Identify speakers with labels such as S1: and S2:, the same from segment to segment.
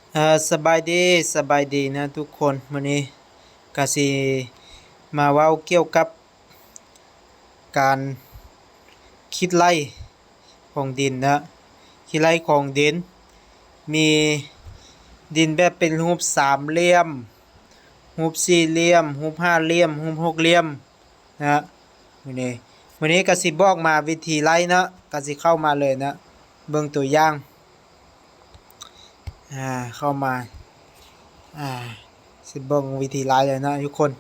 S1: สบายดีสบายดีนะทุกคนวันนี้ก็สิมาเว้าเกี่ยวกับการคิดไล่ของดินนะคิดไล่ของดินมีดินแบบเป็นรูปสามเหลี่ยมรูปสี่เหลี่ยมรูปห้าเหลี่ยมรูปหกเหลี่ยมนะวันนี้ก็สิบอกมาวิธีไล่นะก็สิเข้ามาเลยนะเบิ่งตัวอย่างเข้ามาอ่าสิเบิ่งวิธีไล่เลยนะทุกคน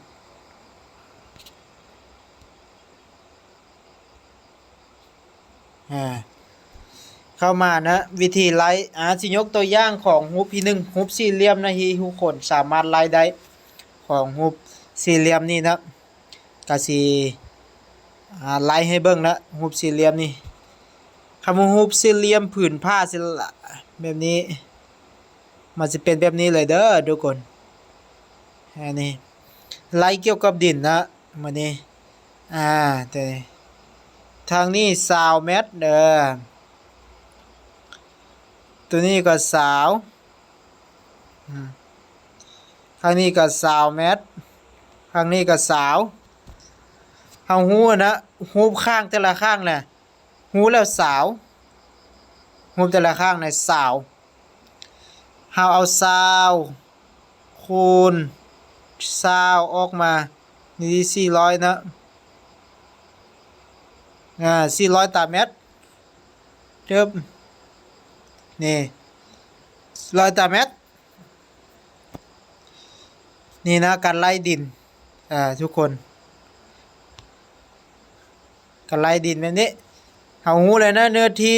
S1: เข้ามานะวิธีไล่สิยกตัวอย่างของรูปที่1รูปสี่เหลี่ยมนะที่ทุกคนสามารถไล่ได้ของรูปสี่เหลี่ยมนี่นะก็สิไล่ให้เบิ่งนะรูปสี่เหลี่ยมนี่คำว่ารูปสี่เหลี่ยมผืนผ้าสิละแบบนี้มันจะเป็นแบบนี้เลยเด้อทุกคนอันนี้ไล่เกี่ยวกับดินนะมันนี่แต่ทางนี้20 เมตรเด้อตัวนี้ก็20ข้างนี้ก็20 เมตรข้างนี้ก็20เฮาฮู้นะฮู้ข้างแต่ละข้างแหละฮู้แล้ว20ฮู้แต่ละข้างใน20เฮาเอา20คูณ20ออกมานี่400นะ400ตารางเมตรเทิบนี่100ตารางเมตรนี่นะการไล่ดินทุกคนการไล่ดินแบบนี้เฮาฮู้เลยนะเนื้อที่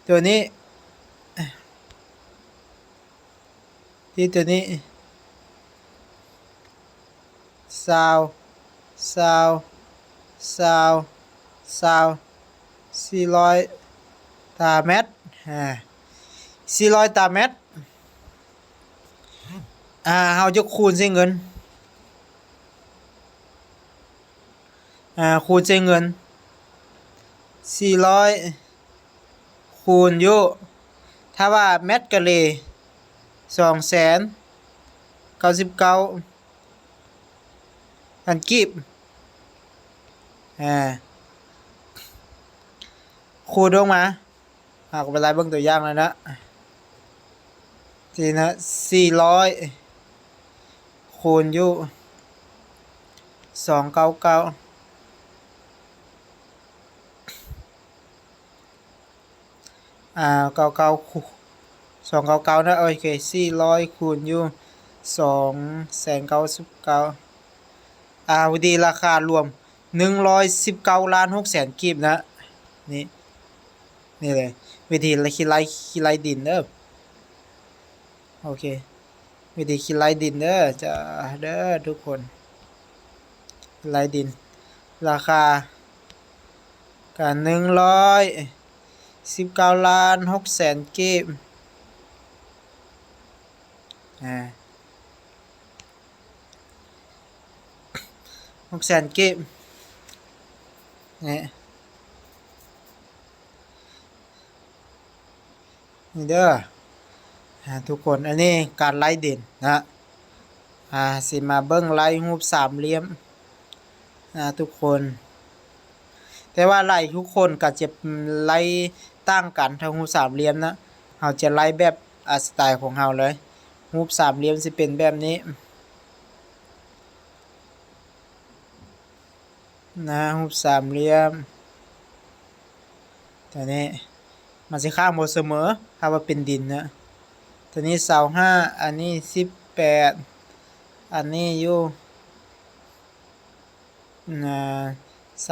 S1: ตัวนี้ที่ตัวนี้400ตารางเมตร400ตารางเมตรเฮาจะคูณใช้เงินคูณใช้เงิน400คูณอยู่ถ้าว่าเมตรกะเล299,000กีบคูณออกมาก็ไปไล่เบิ่งตัวอย่างแล้วนะทีนะ400คูณอยู่299299นะโอเค400คูณอยู่299,000วิธีราคารวม119,600,000กีบนะนี่เลยวิธีคิดไล่ดินเด้อโอเควิธีคิดไล่ดินเด้อจะเด้อทุกคนไล่ดินราคากัน119,600,000กีบ600,000กีบนี่เด้อทุกคนอันนี้การไล่ดินนะสิมาเบิ่งไล่รูปสามเหลี่ยมทุกคนแต่ว่าไล่ทุกคนก็จะไล่ต่างกันทั้งรูปสามเหลี่ยมนะเฮาจะไล่แบบสไตล์ของเฮาเลยรูปสามเหลี่ยมสิเป็นแบบนี้นะรูปสามเหลี่ยมตัวนี้มันสิข้างบ่เสมอถ้าว่าเป็นดินนะตัวนี้25อันนี้18อันนี้อยู่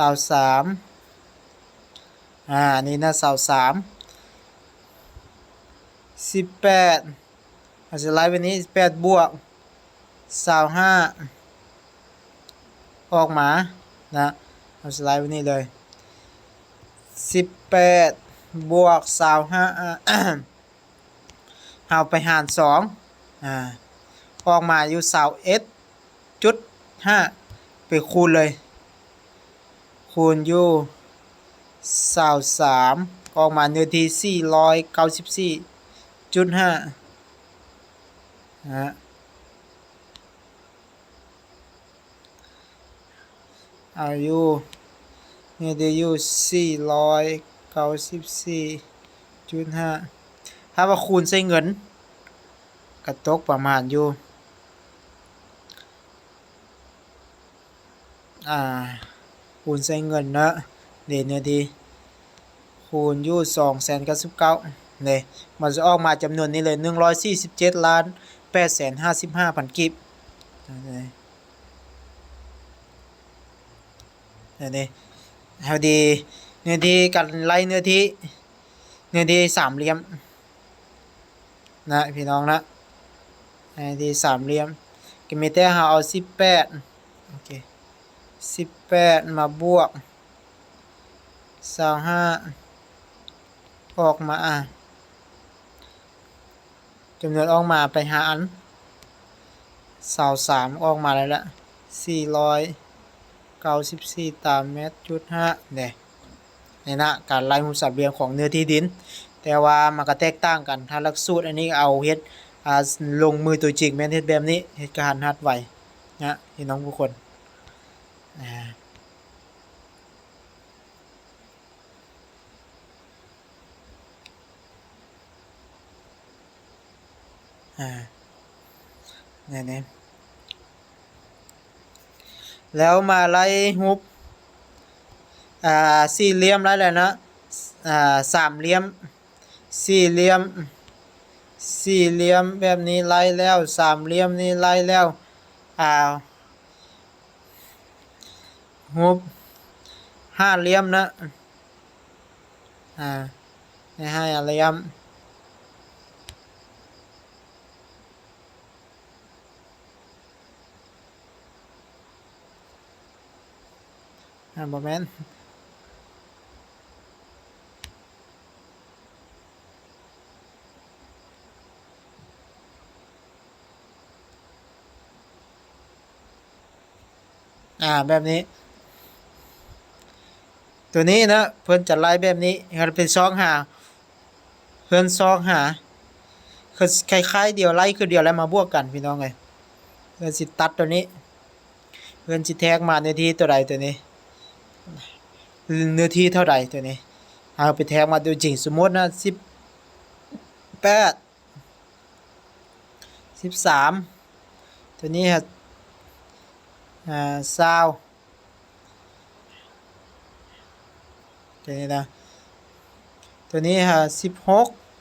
S1: 23อันนี้นะ23 18อาจจะไล่ไปนี้8บวก25ออกมานะเอาสไลด์ไว้นี่เลย18บวก25เอาไปหาร2ออกมาอยู่21.5ไปคูณเลยคูณอยู่23ออกมาเนื้อที่494.5 นะฮะอายุเนี่ยเดียว494.5ถ้าว่าคูณใส่เงินกระตกประมาณอยู่คูณใส่เงินนะเดี๋ยวเนี่ยดีคูณอยู่299เนี่ยมันจะออกมาจำนวนนี้เลย147,855,000กิบเนี่ยเฮาดีเนื้อที่กันไล่เนื้อที่สามเหลี่ยมนะพี่น้องนะเนื้อที่สามเหลี่ยมก็มีแต่เฮาเอา18โอเค18มาบวก25ออกมาจำนวนออกมาไปหาร23ออกมาแล้วละ494ตามเมตรจุด5เนี่ยนี่นะการไล่รูปสามเหลี่ยมของเนื้อที่ดินแต่ว่ามันก็แตกต่างกันถ้าหลักสูตรอันนี้เอาเฮ็ดลงมือตัวจริงแม่นเฮ็ดแบบนี้เฮ็ดการหัดไว้นะพี่น้องทุกคนนี่แล้วมาไล่รูปสี่เหลี่ยมไล่แล้วนะสามเหลี่ยมสี่เหลี่ยมแบบนี้ไล่แล้วสามเหลี่ยมนี่ไล่แล้วรูปห้าเหลี่ยมนะในห้าเหลี่ยมบ่แม่นแบบนี้ตัวนี้นะเพิ่นจะไล่แบบนี้มันเป็นซองหาเพิ่นซองหาคือคล้ายๆเดียวไล่คือเดียวแล้วมาบวกกันพี่น้องเอ้ยเพิ่นสิตัดตัวนี้เพิ่นสิแทกมาเนื้อที่ตัวใดตัวนี้เนื้อที่เท่าใดตัวนี้เอาไปแทกมาดูจริงสมมุตินะ18 13ตัวนี้20ตัวนี้นะตัวนี้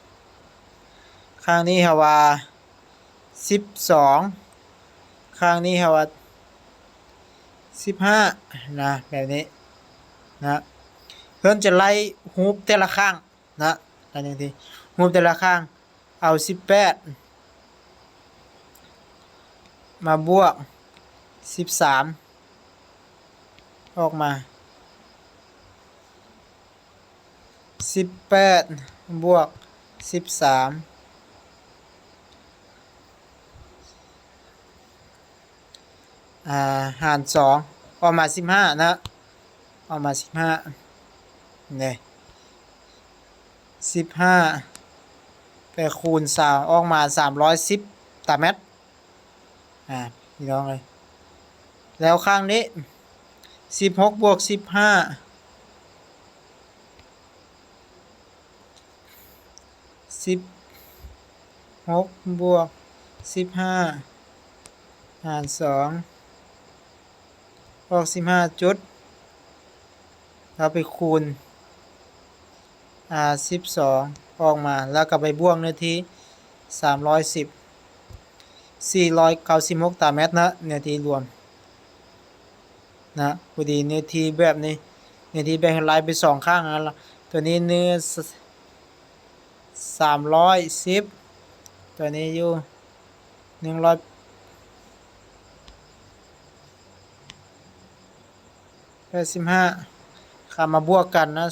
S1: 16ข้างนี้ว่า12ข้างนี้ว่า15นะแบบนี้นะเพิ่นจะไล่รูปแต่ละข้างนะอันนี้ทีรูปแต่ละข้างเอา18มาบวก13ออกมา18บวก13หาร2ออกมา15นะออกมา15นี่15ไปคูณ3ออกมา310ตามเมตรพี่น้องเลยแล้วข้างนี้16บวก1516บวก15หาร2ออก15จุดเราไปคูณ12ออกมาแล้วก็ไปบวกเนื้อที่310 496ตารางเมตรนะเนื้อที่รวมนะพอดีเนื้อที่แบบนี้เนื้อที่แบ่งลายไป2ข้างนะตัวนี้เนื้อ310ตัวนี้อยู่185ขามาบวกกันนะ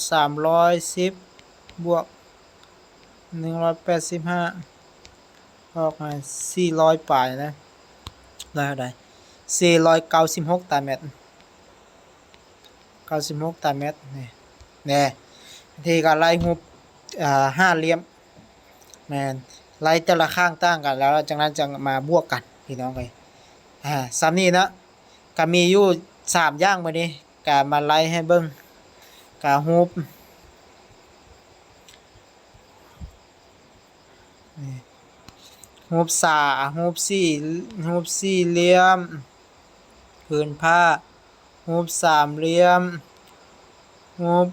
S1: 310บวก185ออกมา400ปลายนะได้เท่าใด496ตารางเมตร96ตารางเมตรนี่ที่การไล่รูปห้าเหลี่ยมแม่น ไล่แต่ละข้างต่างกันแล้วจากนั้นจะมาบวกกันพี่น้องเอ้ยซ้ำนี้เนาะก็มีอยู่3อย่างบัดนี้ก็มาไล่ให้เบิ่งก็รูปสารูปสี่เหลี่ยมผืนผ้ารูปสามเหลี่ยมรูป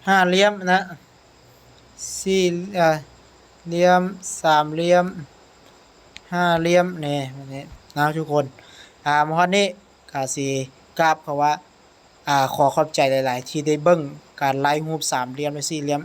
S1: ห้าเหลี่ยมนะสี่เหลี่ยมสามเหลี่ยมห้าเหลี่ยมนี่แบบนี้นะทุกคนมอดนี้ก็สิกราบเขาว่าขอขอบใจหลายๆที่ได้เบิ่งการไล่รูปสามเหลี่ยมและสี่เหลี่ยม